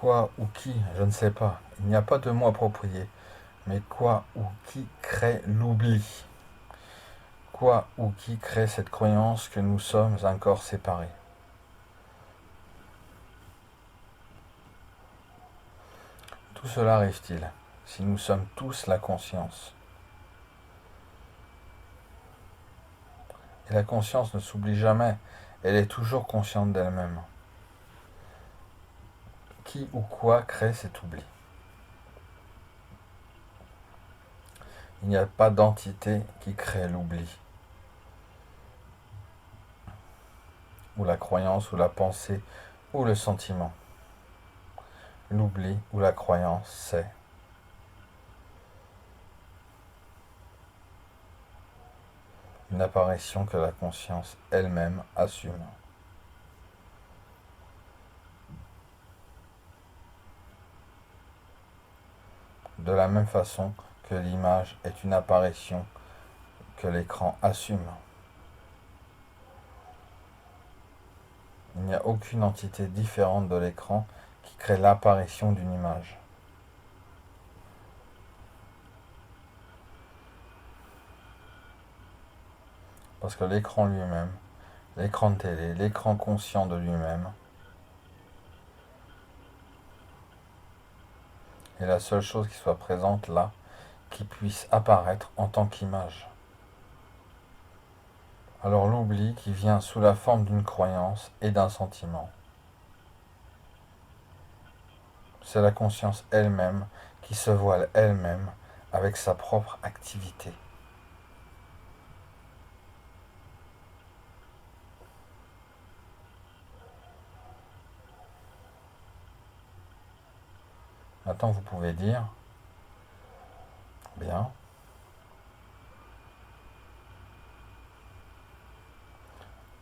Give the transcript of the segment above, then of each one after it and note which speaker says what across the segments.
Speaker 1: Quoi ou qui, je ne sais pas. Il n'y a pas de mot approprié. Mais quoi ou qui crée l'oubli? Quoi ou qui crée cette croyance que nous sommes un corps séparé? Tout cela arrive-t-il si nous sommes tous la conscience? Et la conscience ne s'oublie jamais, elle est toujours consciente d'elle-même. Qui ou quoi crée cet oubli? Il n'y a pas d'entité qui crée l'oubli, ou la croyance, ou la pensée, ou le sentiment. L'oubli ou la croyance, c'est une apparition que la conscience elle-même assume. De la même façon que l'image est une apparition que l'écran assume. Il n'y a aucune entité différente de l'écran qui crée l'apparition d'une image. Parce que l'écran lui-même, l'écran de télé, l'écran conscient de lui-même, est la seule chose qui soit présente là, qui puisse apparaître en tant qu'image. Alors l'oubli qui vient sous la forme d'une croyance et d'un sentiment, c'est la conscience elle-même qui se voile elle-même avec sa propre activité. Maintenant vous pouvez dire, bien,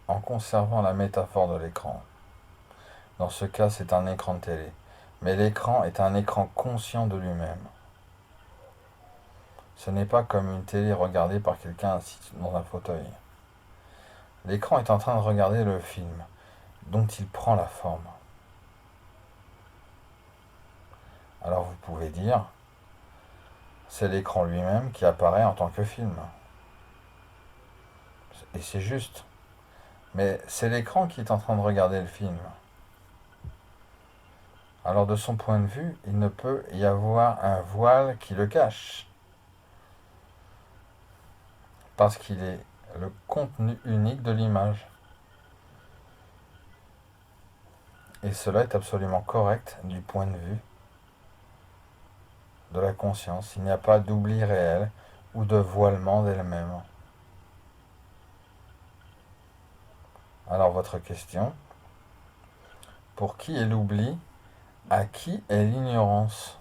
Speaker 1: en conservant la métaphore de l'écran. Dans ce cas, c'est un écran de télé. Mais l'écran est un écran conscient de lui-même. Ce n'est pas comme une télé regardée par quelqu'un assis dans un fauteuil. L'écran est en train de regarder le film, dont il prend la forme. Alors vous pouvez dire, c'est l'écran lui-même qui apparaît en tant que film. Et c'est juste. Mais c'est l'écran qui est en train de regarder le film. Alors de son point de vue, il ne peut y avoir un voile qui le cache. Parce qu'il est le contenu unique de l'image. Et cela est absolument correct du point de vue de la conscience. Il n'y a pas d'oubli réel ou de voilement d'elle-même. Alors votre question, pour qui est l'oubli? À qui est l'ignorance?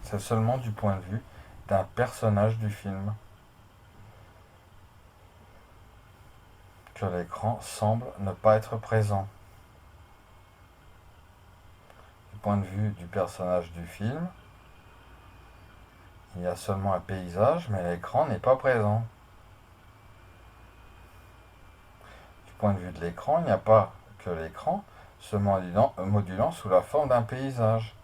Speaker 1: C'est seulement du point de vue d'un personnage du film que l'écran semble ne pas être présent. Du point de vue du personnage du film, il y a seulement un paysage, mais l'écran n'est pas présent. Du point de vue de l'écran, il n'y a pas que l'écran se modulant sous la forme d'un paysage.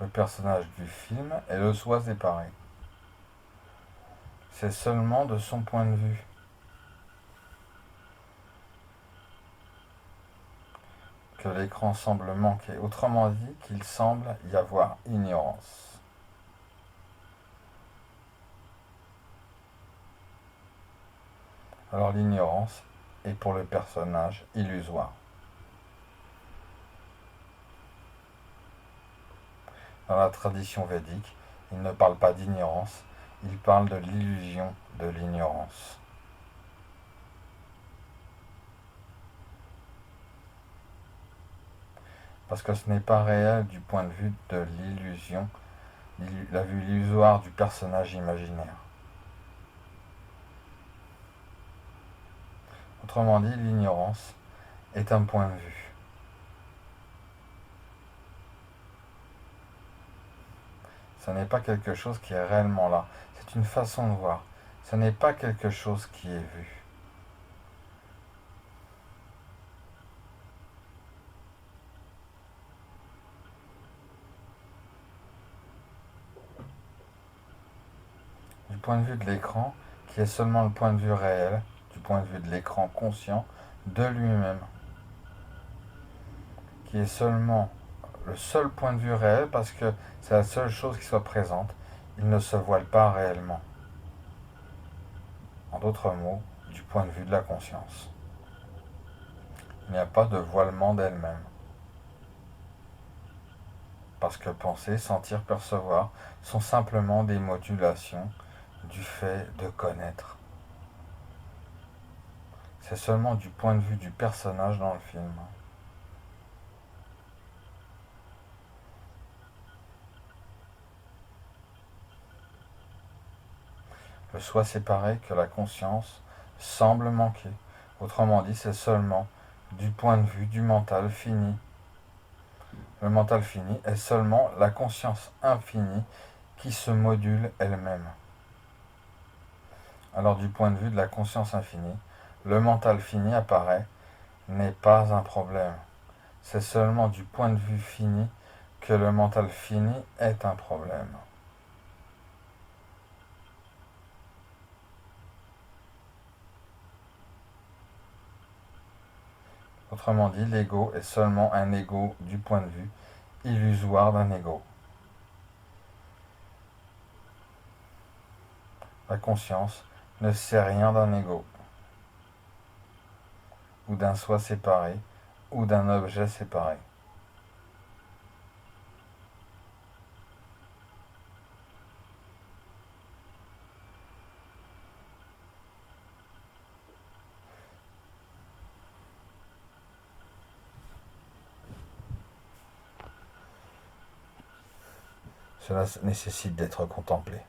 Speaker 1: Le personnage du film est le soi séparé. C'est seulement de son point de vue. Que l'écran semble manquer. Autrement dit, qu'il semble y avoir ignorance. Alors l'ignorance est pour le personnage illusoire. Dans la tradition védique, il ne parle pas d'ignorance, il parle de l'illusion de l'ignorance. Parce que ce n'est pas réel du point de vue de l'illusion, la vue illusoire du personnage imaginaire. Autrement dit, l'ignorance est un point de vue. Ce n'est pas quelque chose qui est réellement là. C'est une façon de voir. Ce n'est pas quelque chose qui est vu. point de vue de l'écran qui est seulement le point de vue réel, du point de vue de l'écran conscient de lui-même, qui est seulement le seul point de vue réel parce que c'est la seule chose qui soit présente. Il ne se voile pas réellement. En d'autres mots, du point de vue de la conscience. Il n'y a pas de voilement d'elle-même. Parce que penser, sentir, percevoir sont simplement des modulations du fait de connaître. C'est seulement du point de vue du personnage dans le film. Le soi séparé que la conscience semble manquer. Autrement dit, c'est seulement du point de vue du mental fini. Le mental fini est seulement la conscience infinie qui se module elle-même. Alors du point de vue de la conscience infinie, le mental fini apparaît n'est pas un problème. C'est seulement du point de vue fini que le mental fini est un problème. Autrement dit, l'ego est seulement un ego du point de vue illusoire d'un ego. La conscience ne sait rien d'un ego, ou d'un soi séparé, ou d'un objet séparé. Cela nécessite d'être contemplé.